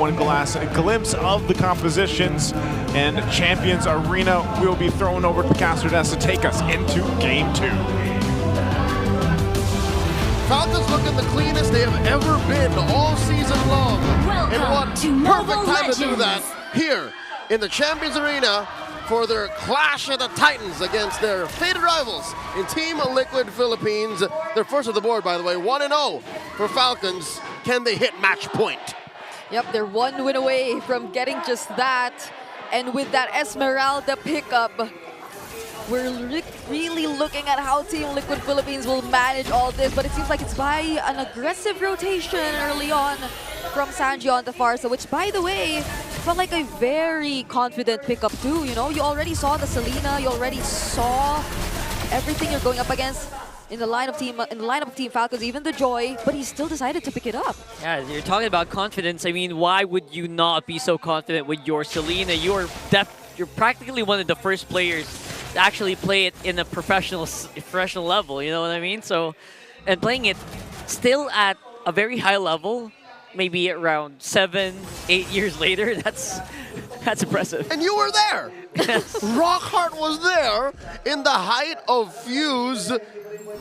one glimpse of the compositions, and Champions Arena will be thrown over to the caster desk to take us into Game 2. Falcons looking the cleanest they have ever been all season long. And what perfect time to do that here in the Champions Arena for their clash of the Titans against their fated rivals in Team Liquid Philippines. They're first of the board, by the way, 1-0 for Falcons. Can they hit match point? Yep, they're one win away from getting just that. And with that Esmeralda pickup, we're really looking at how Team Liquid Philippines will manage all this, but it seems like it's by an aggressive rotation early on from Sanji on the far side, which, by the way, felt like a very confident pickup too. You know, you already saw the Selena, you already saw everything you're going up against in the lineup of Team Falcons, even the Joy, but he still decided to pick it up. Yeah, you're talking about confidence. I mean, why would you not be so confident with your Selena? You're practically one of the first players to actually play it in a professional level, you know what I mean? So, and playing it still at a very high level, maybe around 7-8 years later, that's impressive. And you were there. Rockhart was there in the height of Fuse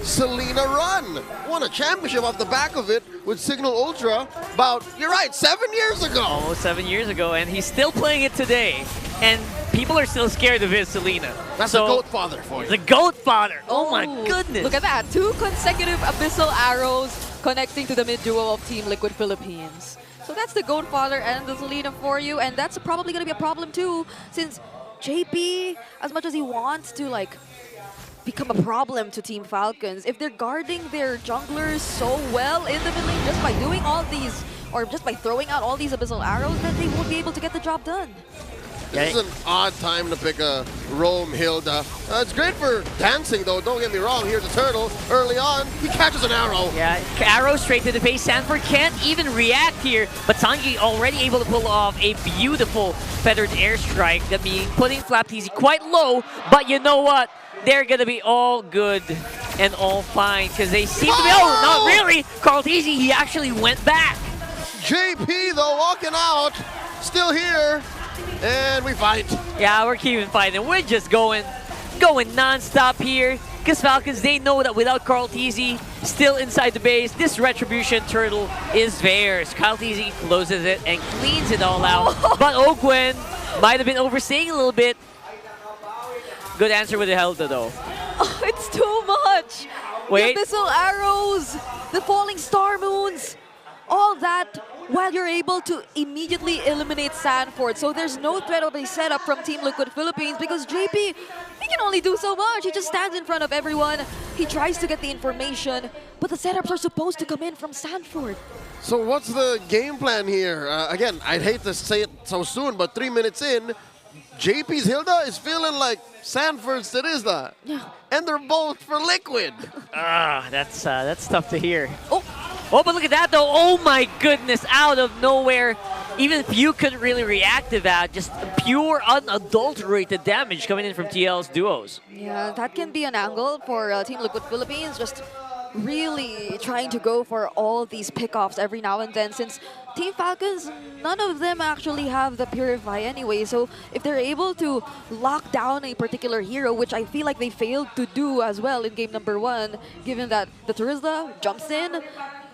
Selena run. Won a championship off the back of it with Signal Ultra about, you're right, 7 years ago. Almost 7 years ago, and he's still playing it today. And people are still scared of his Selena. That's the GOAT father for you. The GOAT father. Oh my goodness. Look at that. 2 consecutive Abyssal Arrows connecting to the mid duo of Team Liquid Philippines. So that's the GOAT father and the Selena for you. And that's probably going to be a problem too, since JP, as much as he wants to like become a problem to Team Falcons, if they're guarding their junglers so well in the mid lane just by doing all these, or just by throwing out all these Abyssal Arrows, then they won't be able to get the job done. This is an odd time to pick a roam Hilda. It's great for dancing, though. Don't get me wrong. Here's a turtle. Early on, he catches an arrow. Yeah, arrow straight to the face. Sanford can't even react here, but Sanji already able to pull off a beautiful feathered airstrike. That means putting Flap TZ quite low, but you know what? They're going to be all good and all fine because they seem to be... Oh, not really! Carl TZ, he actually went back. JP, though, walking out. Still here. And we fight. Yeah, we're keeping fighting. We're just going non-stop here. Because Falcons, they know that without Carl TZ still inside the base, this Retribution Turtle is theirs. Carl TZ closes it and cleans it all out. But Ogwen might have been overstaying a little bit. Good answer with the Helda, though. Oh, it's too much. Wait. The Abyssal Arrows, the Falling Star Moons, all that, while you're able to immediately eliminate Sanford. So there's no threat of a setup from Team Liquid Philippines because JP, he can only do so much. He just stands in front of everyone. He tries to get the information, but the setups are supposed to come in from Sanford. So what's the game plan here? Again, I'd hate to say it so soon, but 3 minutes in, JP's Hilda is feeling like Sanford's Terizla. Yeah. And they're both for Liquid. That's tough to hear. Oh, but look at that, though. Oh, my goodness. Out of nowhere. Even if you couldn't really react to that, just pure, unadulterated damage coming in from TL's duos. Yeah, that can be an angle for Team Liquid Philippines. Just really trying to go for all these pickoffs every now and then, since Team Falcons, none of them actually have the Purify anyway. So if they're able to lock down a particular hero, which I feel like they failed to do as well in game number 1, given that the Terizla jumps in,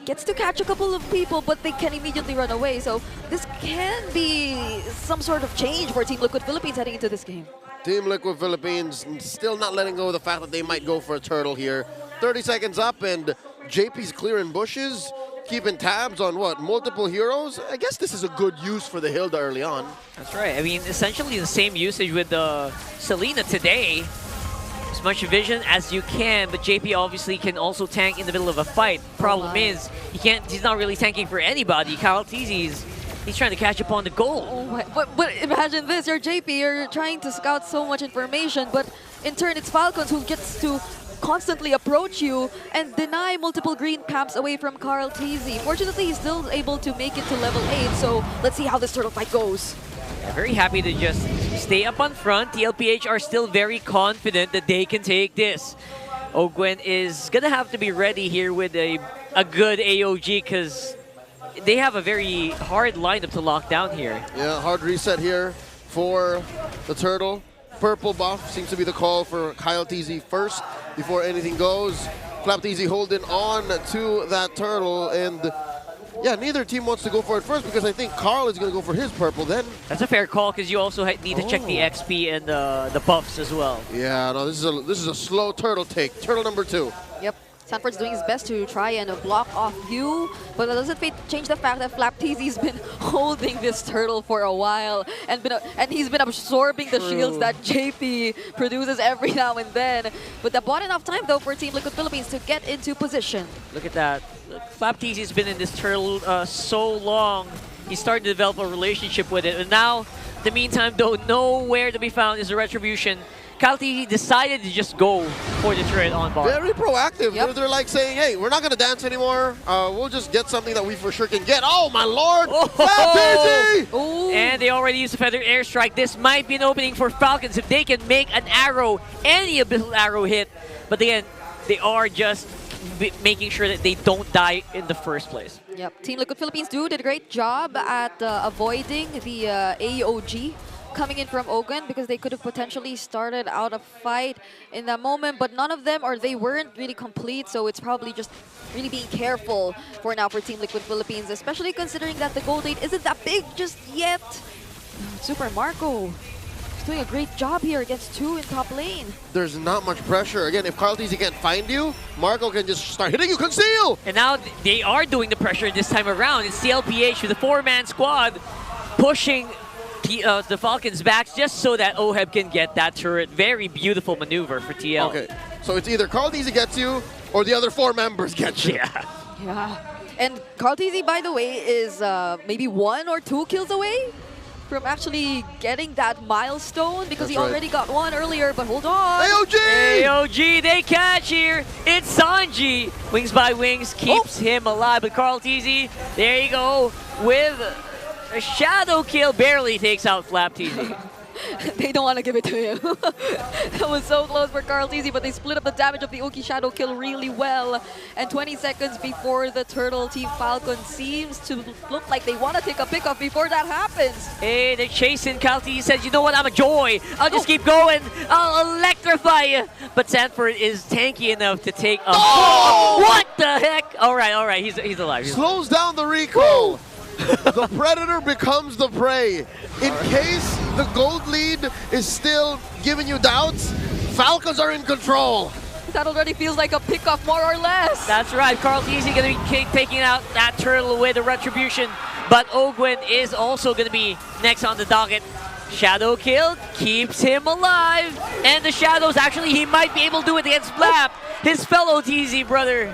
gets to catch a couple of people, but they can immediately run away. So this can be some sort of change for Team Liquid Philippines heading into this game. Team Liquid Philippines still not letting go of the fact that they might go for a turtle here. 30 seconds up and JP's clearing bushes, keeping tabs on what, multiple heroes? I guess this is a good use for the Hilda early on. That's right. I mean, essentially the same usage with the Selena today. As much vision as you can, but JP obviously can also tank in the middle of a fight. Problem is, he's not really tanking for anybody. Kyle TZ's, he's trying to catch up on the goal. Oh my, but imagine this, you're JP, you're trying to scout so much information, but in turn it's Falcons who gets to constantly approach you and deny multiple green pamps away from Carl TZ. Fortunately, he's still able to make it to level 8, so let's see how this turtle fight goes. Yeah, very happy to just stay up on front. TL PH are still very confident that they can take this. Ogwen is gonna have to be ready here with a good AOG because they have a very hard lineup to lock down here. Yeah, hard reset here for the Turtle. Purple buff seems to be the call for Kyle TZ first before anything goes. Flap TZ holding on to that Turtle, and yeah, neither team wants to go for it first because I think Carl is going to go for his purple then. That's a fair call because you also need to check the XP and the buffs as well. Yeah, no, this is a slow Turtle take. Turtle number 2. Yep. Sanford's doing his best to try and block off you, but that doesn't change the fact that Flap TZ's been holding this Turtle for a while and he's been absorbing the shields that JP produces every now and then. But they bought enough time though for Team Liquid Philippines to get into position. Look at that. Flap TZ's been in this Turtle so long. He's starting to develop a relationship with it. And now, in the meantime, though, nowhere to be found is a Retribution. Kyle TZ decided to just go for the turret on bar. Very proactive. Yep. They're like saying, hey, we're not going to dance anymore. We'll just get something that we for sure can get. Oh, my lord! Flap TZ! And they already used a Feather Airstrike. This might be an opening for Falcons if they can make an arrow, any Abyssal arrow hit. But again, they are just making sure that they don't die in the first place. Yep. Team Liquid Philippines did a great job at avoiding the AOG coming in from Ogun because they could have potentially started out a fight in that moment, but none of them, or they weren't really complete, so it's probably just really being careful for now for Team Liquid Philippines, especially considering that the gold lead isn't that big just yet. Super Marco is doing a great job here against 2 in top lane. There's not much pressure. Again, if Carl TZ can't find you, Marco can just start hitting you. Conceal! And now they are doing the pressure this time around. It's TL PH with a 4-man squad pushing the Falcons back just so that OHEB can get that turret. Very beautiful maneuver for TL. Okay, so it's either Carl TZ gets you or the other 4 members get you. Yeah. Yeah. And Carl TZ, by the way, is maybe 1 or 2 kills away from actually getting that milestone because he already got 1 earlier, but hold on. AOG! AOG, they catch here. It's Sanji. Wings by Wings keeps him alive, but Carl TZ, there you go, with a shadow kill, barely takes out Flap TZ. They don't want to give it to him. That was so close for Carl TZ, but they split up the damage of the Uki Shadow kill really well. And 20 seconds before the Turtle, Team Falcon seems to look like they want to take a pickoff before that happens. Hey, they're chasing. Carl TZ says, you know what, I'm a joy. I'll just keep going. I'll electrify you. But Sanford is tanky enough to take a... Oh! What the heck? All right, he's alive. Slows down the recoil. The predator becomes the prey. In case the gold lead is still giving you doubts, Falcons are in control. That already feels like a pickoff, more or less. That's right. Carl TZ going to be taking out that Turtle with a Retribution. But Ogwin is also going to be next on the docket. Shadow kill keeps him alive. And the Shadows, actually, he might be able to do it against Flap. His fellow TZ brother.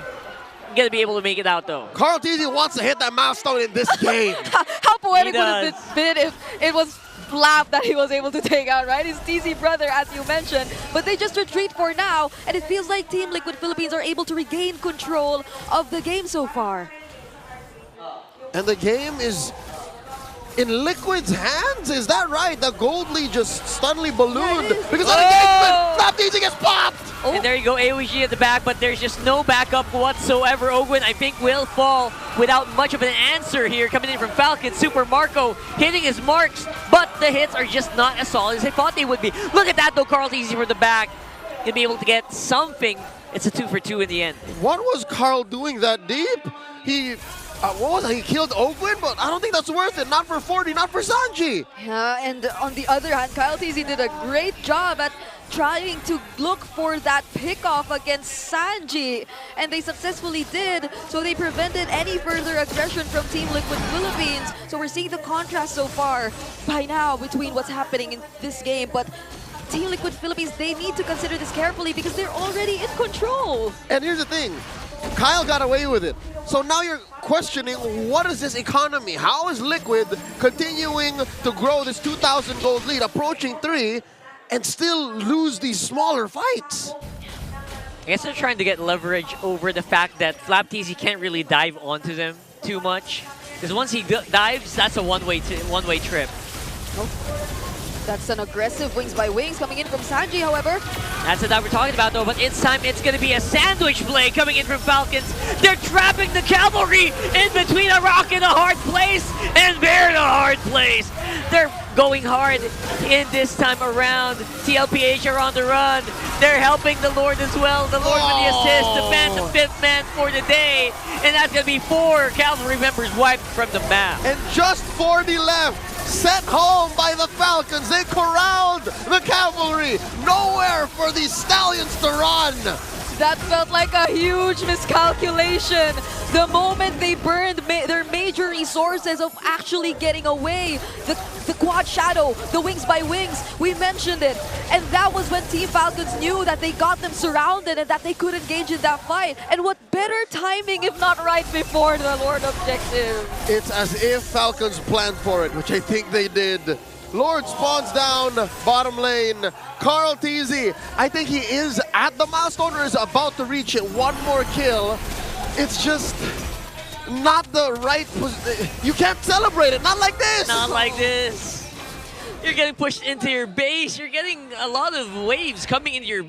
Gonna be able to make it out though. Carl TZ wants to hit that milestone in this game. How poetic would it have been if it was Flap that he was able to take out, right? His TZ brother, as you mentioned. But they just retreat for now, and it feels like Team Liquid Philippines are able to regain control of the game so far. And the game is in Liquid's hands? Is that right? The gold lead just suddenly ballooned because of engagement. Flap TZ gets popped! Oh. And there you go, AOG at the back, but there's just no backup whatsoever. Ogwin, I think, will fall without much of an answer here coming in from Falcon. Super Marco hitting his marks, but the hits are just not as solid as I thought they would be. Look at that, though, Carl TZ from the back. Gonna be able to get something. It's a 2 for 2 in the end. What was Carl doing that deep? He... what was it? He killed Ogwin, but I don't think that's worth it. Not for 40, not for Sanji. Yeah, and on the other hand, Kyle TZ did a great job at trying to look for that pickoff against Sanji, and they successfully did, so they prevented any further aggression from Team Liquid Philippines. So we're seeing the contrast so far by now between what's happening in this game, but Team Liquid Philippines, they need to consider this carefully because they're already in control. And here's the thing, Kyle got away with it. So now you're questioning, what is this economy? How is Liquid continuing to grow this 2,000 gold lead, approaching 3, and still lose these smaller fights? I guess they're trying to get leverage over the fact that Flap TZ can't really dive onto them too much. Because once he dives, that's a one-way trip. That's an aggressive wings by wings coming in from Sanji, however. That's what we're talking about, though. But this time, it's going to be a sandwich play coming in from Falcons. They're trapping the cavalry in between a rock and a hard place, and they're in a hard place. They're going hard in this time around. TLPH are on the run. They're helping the Lord as well. The Lord with the assist, the man, the 5th man for the day. And that's going to be 4 cavalry members wiped from the map. And just 40 left. Sent home by the Falcons. They corralled the cavalry. Nowhere for these stallions to run. That felt like a huge miscalculation. The moment they burned their major resources of actually getting away. The quad shadow, the wings by wings, we mentioned it. And that was when Team Falcons knew that they got them surrounded and that they could engage in that fight. And what better timing if not right before the Lord objective? It's as if Falcons planned for it, which I think they did. Lord spawns down bottom lane. Carl TZ, I think he is at the milestone or is about to reach it. One more kill. It's just not the right position. You can't celebrate it, not like this. Not like this. You're getting pushed into your base. You're getting a lot of waves coming into your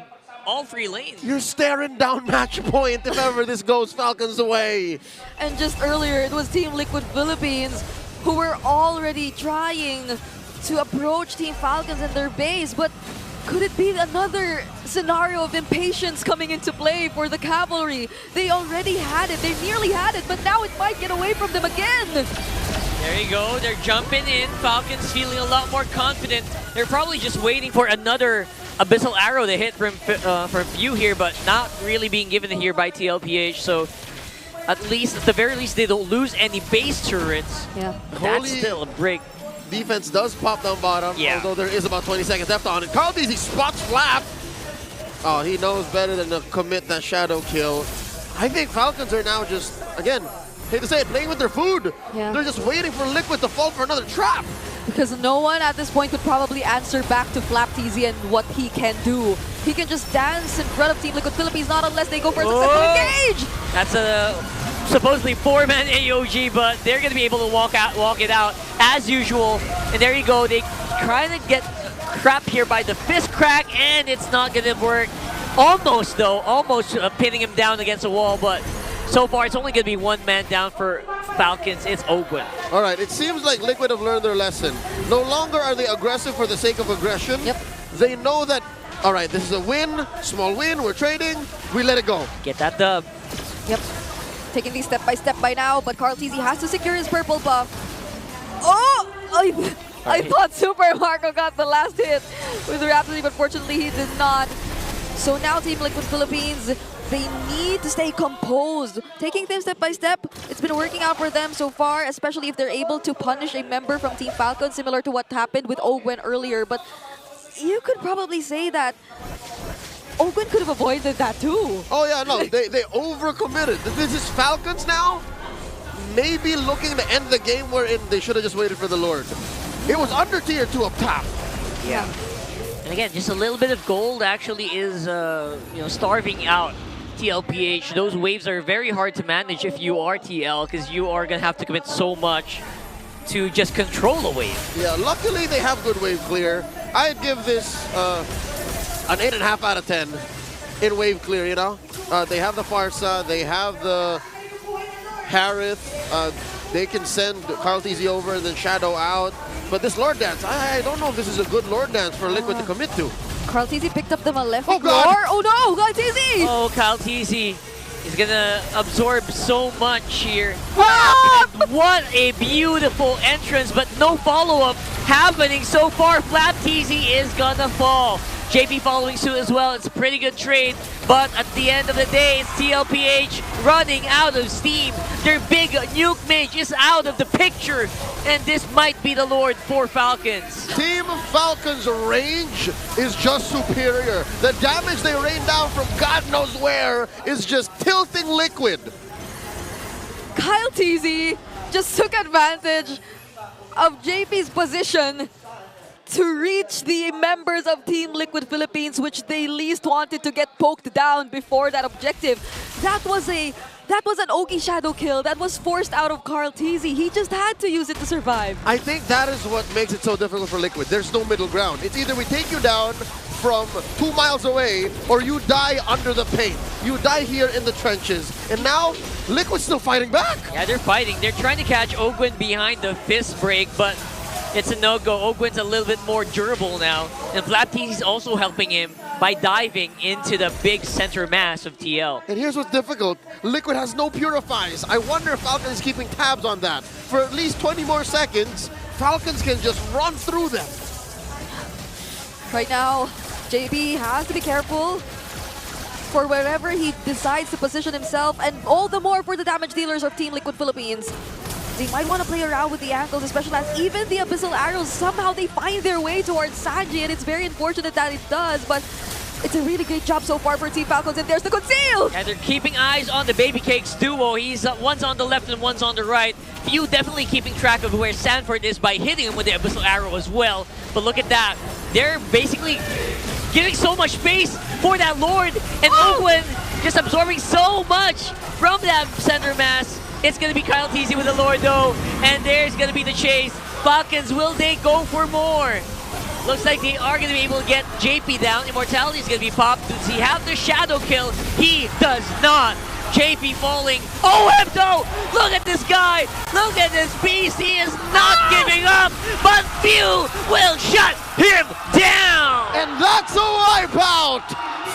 all 3 lanes. You're staring down match point if ever this goes Falcons away. And just earlier, it was Team Liquid Philippines who were already trying to approach Team Falcons in their base, but could it be another scenario of impatience coming into play for the cavalry? They already had it, they nearly had it, but now it might get away from them again. There you go, they're jumping in. Falcons feeling a lot more confident. They're probably just waiting for another Abyssal Arrow to hit from Few here, but not really being given here by TLPH, so at the very least, they don't lose any base turrets. Yeah. That's still a break. Defense does pop down bottom, although there is about 20 seconds left on it. Carl DZ spots Flap. Oh, he knows better than to commit that shadow kill. I think Falcons are now just, again, hate to say it, playing with their food. Yeah. They're just waiting for Liquid to fall for another trap. Because no one at this point could probably answer back to Flap TZ and what he can do. He can just dance in front of Team Liquid Philippines, not unless they go for a successful engage. That's a supposedly 4-man AOG, but they're going to be able to walk it out as usual. And there you go. They trying to get trapped here by the fist crack, and it's not going to work. Almost, though. Almost pinning him down against the wall, but so far it's only going to be 1 man down for Falcons. It's Ogwen. All right, it seems like Liquid have learned their lesson. No longer are they aggressive for the sake of aggression. Yep. They know that, all right, this is a win, small win, we're trading, we let it go. Get that dub. Yep. Taking these step by step by now, but Carl TZ has to secure his purple buff. Oh! I thought Super Marco got the last hit with Rhapsody, but fortunately he did not. So now Team Liquid Philippines, they need to stay composed. Taking things step by step, it's been working out for them so far, especially if they're able to punish a member from Team Falcon, similar to what happened with Ogwen earlier. But you could probably say that Ogwen could have avoided that too. Oh yeah, no, they overcommitted. This is Falcons now, maybe looking to end the game wherein they should have just waited for the Lord. It was under tier 2 up top. Yeah. And again, just a little bit of gold actually is starving out TLPH. Those waves are very hard to manage if you are TL, because you are going to have to commit so much to just control a wave. Yeah, luckily they have good wave clear. I'd give this an 8.5 out of 10 in wave clear, you know? They have the Farsa, they have the Harith, they can send Carl TZ over and then Shadow out. But this Lord Dance, I don't know if this is a good Lord Dance for Liquid to commit to. Carl TZ picked up the Malefic Oh, God. Roar. Oh no, Carl TZ! Oh, Kyle TZ is going to absorb so much here. What a beautiful entrance, but no follow-up happening so far. Flap TZ is going to fall. JP following suit as well. It's a pretty good trade, but at the end of the day, it's TLPH running out of steam. Their big nuke mage is out of the picture, and this might be the Lord for Falcons. Team Falcons' range is just superior. The damage they rain down from God knows where is just tilting Liquid. Kyle TZ just took advantage of JP's position to reach the members of Team Liquid Philippines, which they least wanted to get poked down before that objective. That That was an Ogi shadow kill that was forced out of Carl Teasy. He just had to use it to survive. I think that is what makes it so difficult for Liquid. There's no middle ground. It's either we take you down from 2 miles away or you die under the paint. You die here in the trenches. And now, Liquid's still fighting back. Yeah, they're fighting. They're trying to catch Ogwin behind the fist break, but it's a no-go. Ogwin's a little bit more durable now. And Flapteasy's also helping him by diving into the big center mass of TL. And here's what's difficult. Liquid has no purifies. I wonder if Falcons is keeping tabs on that. For at least 20 more seconds, Falcons can just run through them. Right now, JB has to be careful for wherever he decides to position himself, and all the more for the damage dealers of Team Liquid Philippines. They might want to play around with the angles, especially as even the Abyssal Arrows, somehow they find their way towards Sanji, and it's very unfortunate that it does, but it's a really great job so far for Team Falcons, and there's the conceal! And they're keeping eyes on the Baby Cakes duo. He's one's on the left and one's on the right. Few definitely keeping track of where Sanford is by hitting him with the Abyssal Arrow as well. But look at that. They're basically giving so much space for that Lord, and Ogwin just absorbing so much from that center mass. It's going to be Kyle Teasy with the Lord though, and there's going to be the chase. Falcons, will they go for more? Looks like they are going to be able to get JP down. Immortality is going to be popped. Does he have the shadow kill? He does not. JP falling. OM though! Look at this guy! Look at this beast! He is not giving up, but few will shut him down! And that's a wipeout!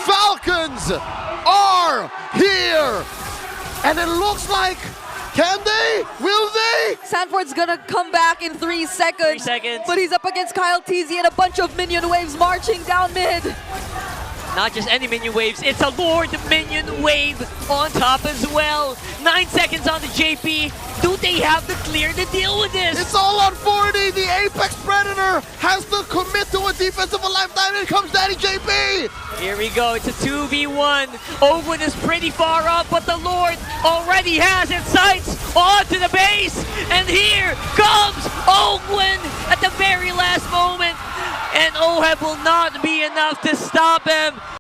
Falcons are here! And it looks like, can they? Will they? Sanford's gonna come back in 3 seconds. 3 seconds. But he's up against Kyle Teasy and a bunch of minion waves marching down mid. Not just any minion waves, it's a Lord minion wave on top as well. 9 seconds on the JP. Do they have the clear to deal with this? It's all on 40. The Apex Predator has to commit to a defensive lifetime. Here comes Daddy JP. Here we go, it's a 2v1. Ogwin is pretty far up, but the Lord already has its sights onto the base. And here comes Ogwin at the very last moment. And OHEB will not be enough to stop him.